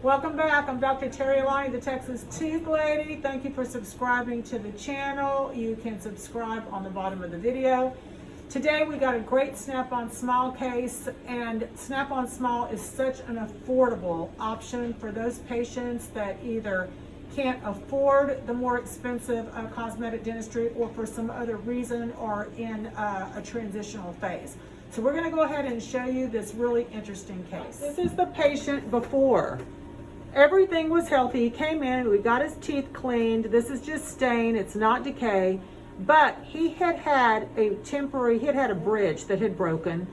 Welcome back. I'm Dr. Terri Alani, the Texas Tooth Lady. Thank you for subscribing to the channel. You can subscribe on the bottom of the video. Today we got a great Snapon Smile case, and Snapon Smile is such an affordable option for those patients that either can't afford the more expensive cosmetic dentistry or for some other reason are in a transitional phase. So we're going to go ahead and show you this really interesting case. This is the patient before. Everything was healthy. He came in, we got his teeth cleaned. This is just stain, it's not decay. But he had a bridge that had broken,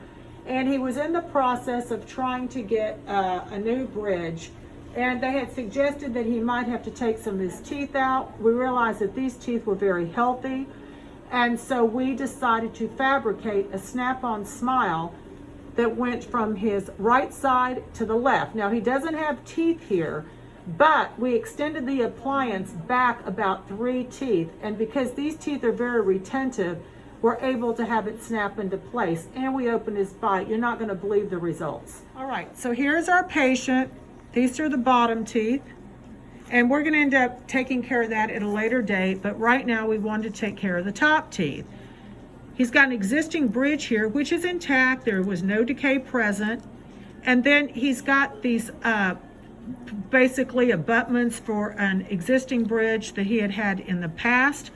and he was in the process of trying to get a new bridge. And they had suggested that he might have to take some of his teeth out. We realized that these teeth were very healthy. And so we decided to fabricate a Snapon Smile that went from his right side to the left. Now he doesn't have teeth here, but we extended the appliance back about 3 teeth. And because these teeth are very retentive, we're able to have it snap into place. And we opened his bite. You're not gonna believe the results. All right, so here's our patient. These are the bottom teeth. And we're gonna end up taking care of that at a later date, but right now we wanted to take care of the top teeth. He's got an existing bridge here, which is intact. There was no decay present. And then he's got these basically abutments for an existing bridge that he had in the past.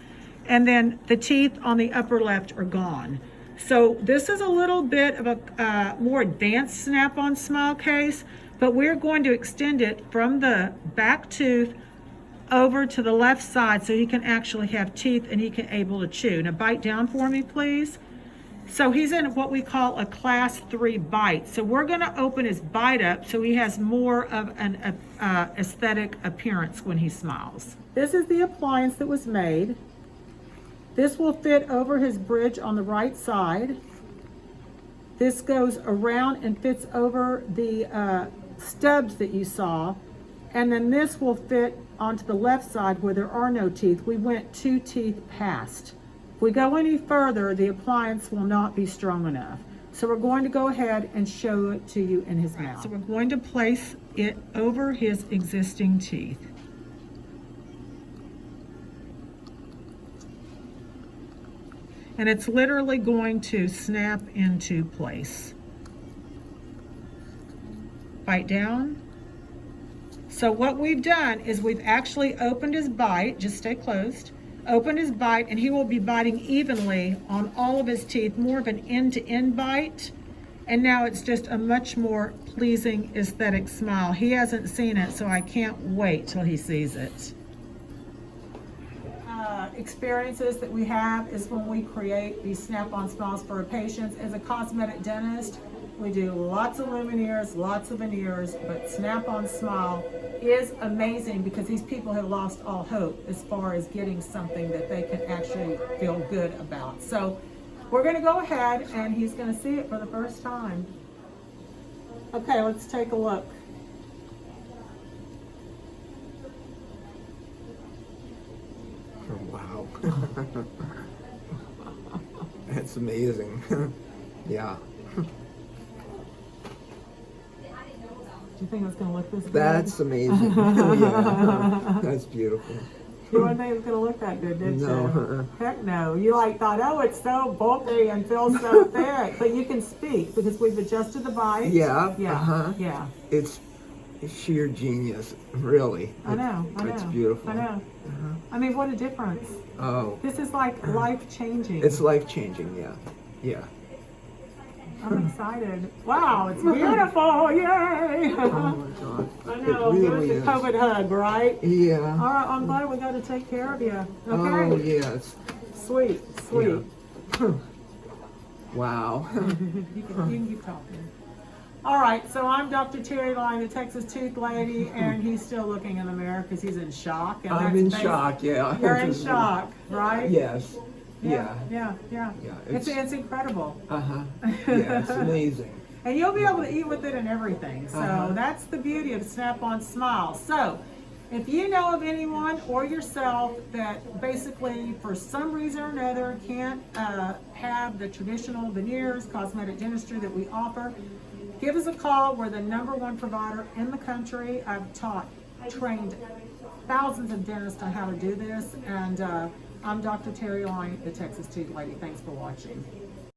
And then the teeth on the upper left are gone. So this is a little bit of a more advanced Snap-on Smile case, but we're going to extend it from the back tooth over to the left side so he can actually have teeth and he can able to chew. Now bite down for me, please. So he's in what we call a class 3 bite. So we're gonna open his bite up so he has more of an aesthetic appearance when he smiles. This is the appliance that was made. This will fit over his bridge on the right side. This goes around and fits over the stubs that you saw. And then this will fit onto the left side where there are no teeth. We went 2 teeth past. If we go any further, the appliance will not be strong enough. So we're going to go ahead and show it to you in his mouth. So we're going to place it over his existing teeth. And it's literally going to snap into place. Bite down. So what we've done is we've actually opened his bite, just stay closed, opened his bite, and he will be biting evenly on all of his teeth, more of an end-to-end bite. And now it's just a much more pleasing aesthetic smile. He hasn't seen it, so I can't wait till he sees it. Experiences that we have is when we create these Snap-on Smiles for our patients. As a cosmetic dentist, we do lots of lumineers, lots of veneers, but Snap-on Smile is amazing because these people have lost all hope as far as getting something that they can actually feel good about. So we're gonna go ahead and he's gonna see it for the first time. Okay, let's take a look. Wow. That's amazing. Yeah. Do you think it's going to look this good? That's amazing. Yeah. That's beautiful. You wouldn't think it was going to look that good, did No. you? Heck no. You thought, oh, it's so bulky and feels so thick. But you can speak because we've adjusted the bite. Yeah. Yeah. Yeah. It's sheer genius, really. I know. It's beautiful. I know. I mean, what a difference. Oh. This is like life-changing. It's life-changing, yeah. Yeah. I'm excited. Wow, it's beautiful. Yay. Oh my God. I know. It really There's the is. COVID hug, right? Yeah. All right, I'm glad we got to take care of you. Okay. Oh, yes. Sweet. Yeah. Wow. You can keep talking. All right, so I'm Dr. Terri Alani, the Texas Tooth Lady, and he's still looking in the mirror because he's in shock. And I'm in shock, yeah. You're in shock, right? Yes. Yeah. It's incredible. Yeah, it's amazing. And you'll be able to eat with it and everything. So that's the beauty of Snap-on Smile. So If you know of anyone or yourself that basically for some reason or another can't have the traditional veneers, cosmetic dentistry that we offer, give us a call. We're the #1 provider in the country. I've trained thousands of dentists on how to do this, and I'm Dr. Terri Alani, the Texas Tooth Lady. Thanks for watching.